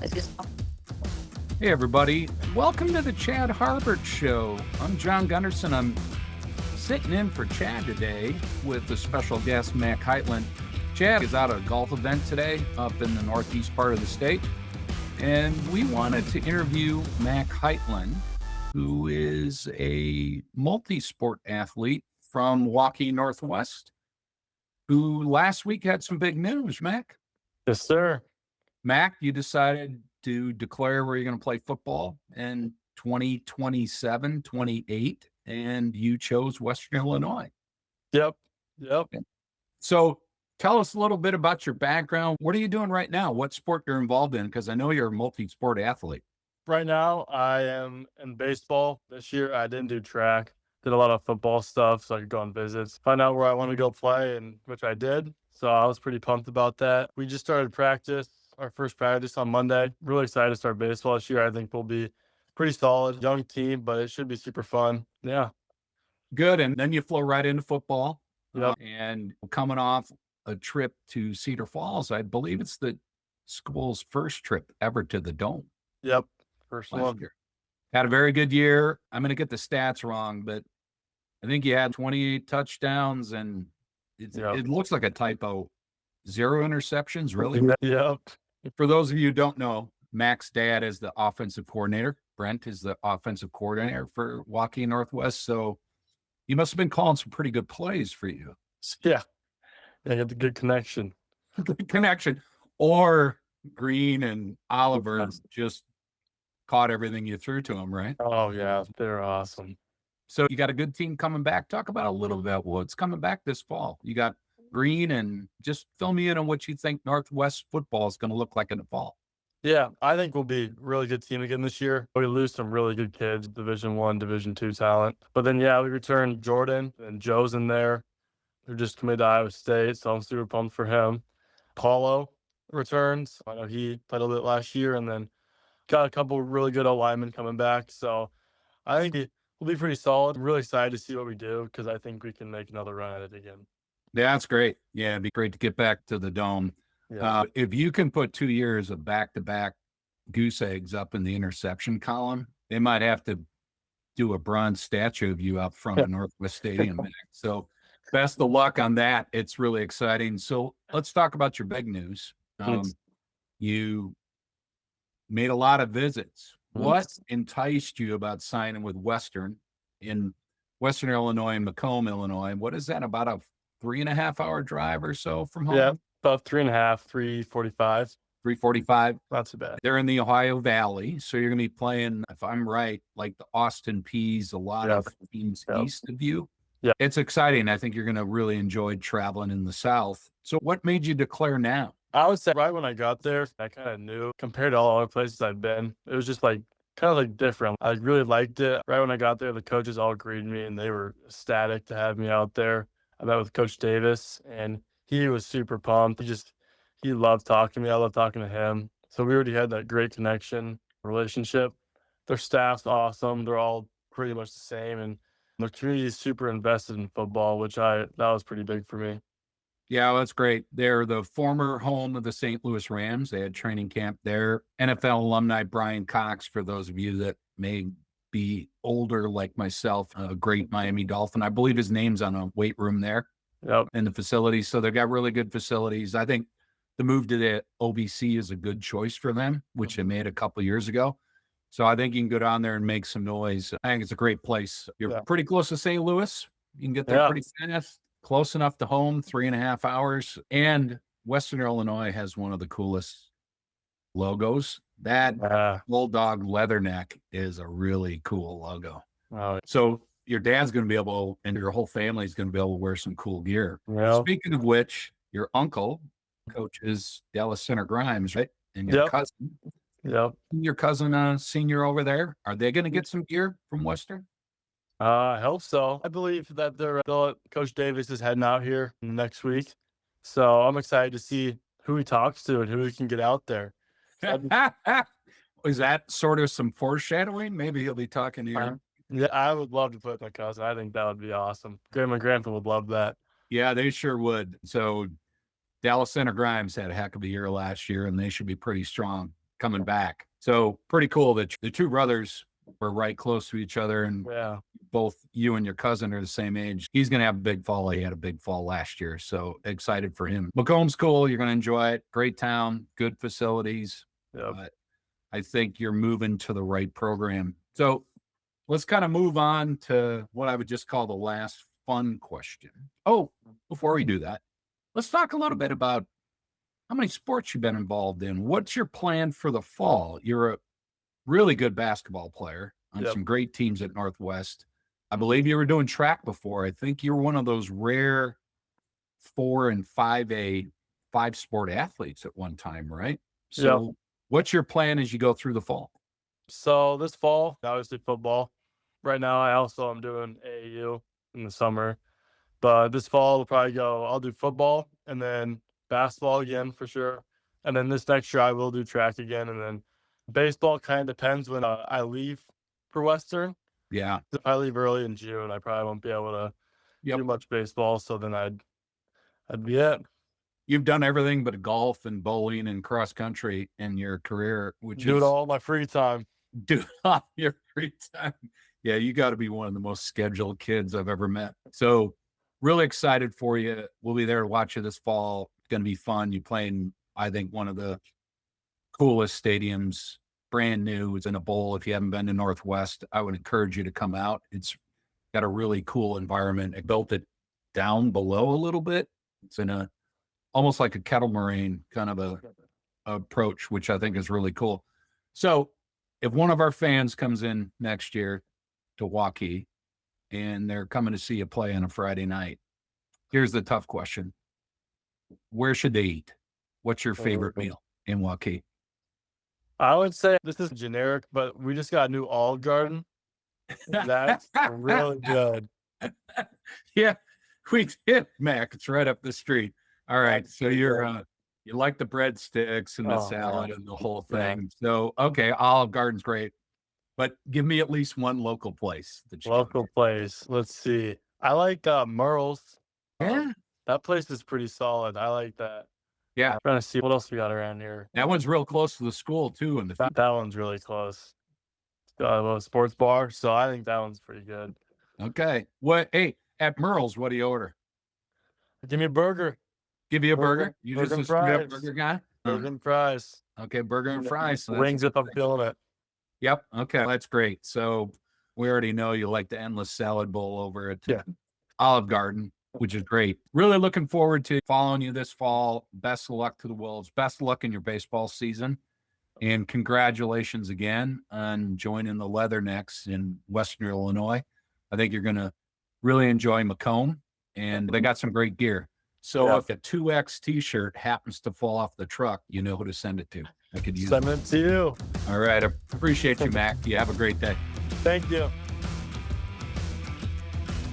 It's just Hey, everybody. Welcome to the Chad Harberts Show. I'm John Gunderson. I'm sitting in for Chad today with a special guest, Mack Heitland. Chad is out at a golf event today up in the northeast part of the state. And we wanted to interview Mack Heitland, who is a multi-sport athlete from Waukee, Northwest, who last week had some big news, Mack. Yes, sir. Mack, you decided to declare where you're going to play football in 2027, 28, and you chose Western Illinois. Yep. So tell us a little bit about your background. What are you doing right now? What sport you're involved in? Because I know you're a multi-sport athlete. Right now, I am in baseball. This year, I didn't do track. Did a lot of football stuff so I could go on visits, find out where I want to go play, and which I did. So I was pretty pumped about that. We just started our first practice on Monday. Really excited to start baseball this year. I think we'll be pretty solid, young team, but it should be super fun. Yeah. Good. And then you flow right into football. Yep. And coming off a trip to Cedar Falls, I believe it's the school's first trip ever to the Dome. Yep. First last one. year. Had a very good year. I'm going to get the stats wrong, but I think you had 28 touchdowns, and it looks like a typo. 0 interceptions, really? Yep. For those of you who don't know, Mack's dad is the offensive coordinator. Brent is the offensive coordinator for Waukee Northwest. So he must have been calling some pretty good plays for you. Yeah. I got the good connection. Good connection. Or Green and Oliver just caught everything you threw to him, right? Oh, yeah. They're awesome. So you got a good team coming back. Talk about a little bit what's coming back this fall. You got Green, and just fill me in on what you think Northwest football is going to look like in the fall. Yeah, I think we'll be a really good team again this year. We lose some really good kids, Division I, Division II talent. But then, we returned Jordan, and Joe's in there. They're just committed to Iowa State, so I'm super pumped for him. Paulo returns. I know he played a little bit last year, and then got a couple really good linemen coming back. So I think we'll be pretty solid. I'm really excited to see what we do because I think we can make another run at it again. Yeah, that's great. Yeah, it'd be great to get back to the Dome. Yeah. If you can put 2 years of back-to-back goose eggs up in the interception column, they might have to do a bronze statue of you out front of Northwest Stadium. So best of luck on that. It's really exciting. So let's talk about your big news. You made a lot of visits. What enticed you about signing with Western in Western Illinois and Macomb, Illinois? What is that, about a 3.5-hour drive or so from home? Yeah, about 3.5, 3:45. 3:45. Not too bad. They're in the Ohio Valley, so you're going to be playing, if I'm right, like the Austin Peas, a lot of teams east of you. Yeah. It's exciting. I think you're going to really enjoy traveling in the South. So what made you declare now? I would say right when I got there, I kind of knew compared to all other places I've been, it was just kind of different. I really liked it. Right when I got there, the coaches all agreed with me and they were ecstatic to have me out there. I met with Coach Davis and he was super pumped. He loved talking to me. I loved talking to him. So we already had that great connection, relationship. Their staff's awesome. They're all pretty much the same. And their community is super invested in football, that was pretty big for me. Yeah, well, that's great. They're the former home of the St. Louis Rams. They had training camp there. NFL alumni Brian Cox, for those of you that may be older like myself, a great Miami Dolphin. I believe his name's on a weight room there in the facility. So they've got really good facilities. I think the move to the OVC is a good choice for them, which they made a couple of years ago. So I think you can go down there and make some noise. I think it's a great place. You're pretty close to St. Louis. You can get there pretty fast. Close enough to home, 3.5 hours. And Western Illinois has one of the coolest logos. That Bulldog Leatherneck is a really cool logo. Wow. So your dad's going to be able, and your whole family is going to be able to wear some cool gear. Well, speaking of which, your uncle coaches Dallas Center Grimes, right? And your cousin. Yep. Your cousin, senior over there. Are they going to get some gear from Western? I hope so. I believe that Coach Davis is heading out here next week. So I'm excited to see who he talks to and who he can get out there. Is that sort of some foreshadowing? Maybe he'll be talking to you. Yeah, I would love to play with my cousin. I think that would be awesome. Grandma and Grandpa would love that. Yeah, they sure would. So Dallas Center Grimes had a heck of a year last year, and they should be pretty strong coming back. So pretty cool that the two brothers were right close to each other, and Yeah. both you and your cousin are the same age. He's going to have a big fall. He had a big fall last year. So excited for him. Macomb's cool. You're going to enjoy it. Great town, good facilities. Yep. I think you're moving to the right program. So let's kind of move on to what I would just call the last fun question. Oh, before we do that, let's talk a little bit about how many sports you've been involved in. What's your plan for the fall? You're a really good basketball player on Yep. some great teams at Northwest. I believe you were doing track before. I think you're one of those rare 4 and 5A 5-sport athletes at one time, right? So what's your plan as you go through the fall? So this fall, obviously football. Right now, I also am doing AAU in the summer. But this fall, I'll do football and then basketball again for sure. And then this next year, I will do track again. And then baseball kind of depends when I leave for Western. Yeah. If I leave early in June, I probably won't be able to do much baseball. So then I'd be it. You've done everything but golf and bowling and cross country in your career, which Do is it all in my free time. do it on your free time. Yeah, you got to be one of the most scheduled kids I've ever met. So really excited for you. We'll be there to watch you this fall. It's going to be fun. You playing, I think, one of the coolest stadiums, brand new. It's in a bowl. If you haven't been to Northwest, I would encourage you to come out. It's got a really cool environment. I built it down below a little bit. It's in a almost like a kettle moraine kind of a approach, which I think is really cool. So if one of our fans comes in next year to Waukee and they're coming to see you play on a Friday night, here's the tough question. Where should they eat? What's your favorite meal in Waukee? I would say this is generic, but we just got a new Olive Garden. That's really good. Yeah, we did, Mac. It's right up the street. All right. So you like the breadsticks and the salad and the whole thing. So, okay, Olive Garden's great. But give me at least one local place that you go Local place. Let's see. I like Merle's. Yeah. That place is pretty solid. I like that. Yeah. I'm trying to see what else we got around here. That one's real close to the school too. And That one's really close. A sports bar. So I think that one's pretty good. okay. Hey, at Merle's, what do you order? Give me a burger. Give you a burger? You burger just a and straight up fries. burger guy? Burger and fries. Okay, burger and fries. So Wings if I'm feeling it. Yep. Okay. That's great. So we already know you like the endless salad bowl over at Olive Garden, which is great. Really looking forward to following you this fall. Best of luck to the Wolves. Best of luck in your baseball season. And congratulations again on joining the Leathernecks in Western Illinois. I think you're going to really enjoy Macomb, and they got some great gear. So if a 2X t-shirt happens to fall off the truck, you know who to send it to. I could use Send it to you. All right. I appreciate you, Mac. You have a great day. Thank you.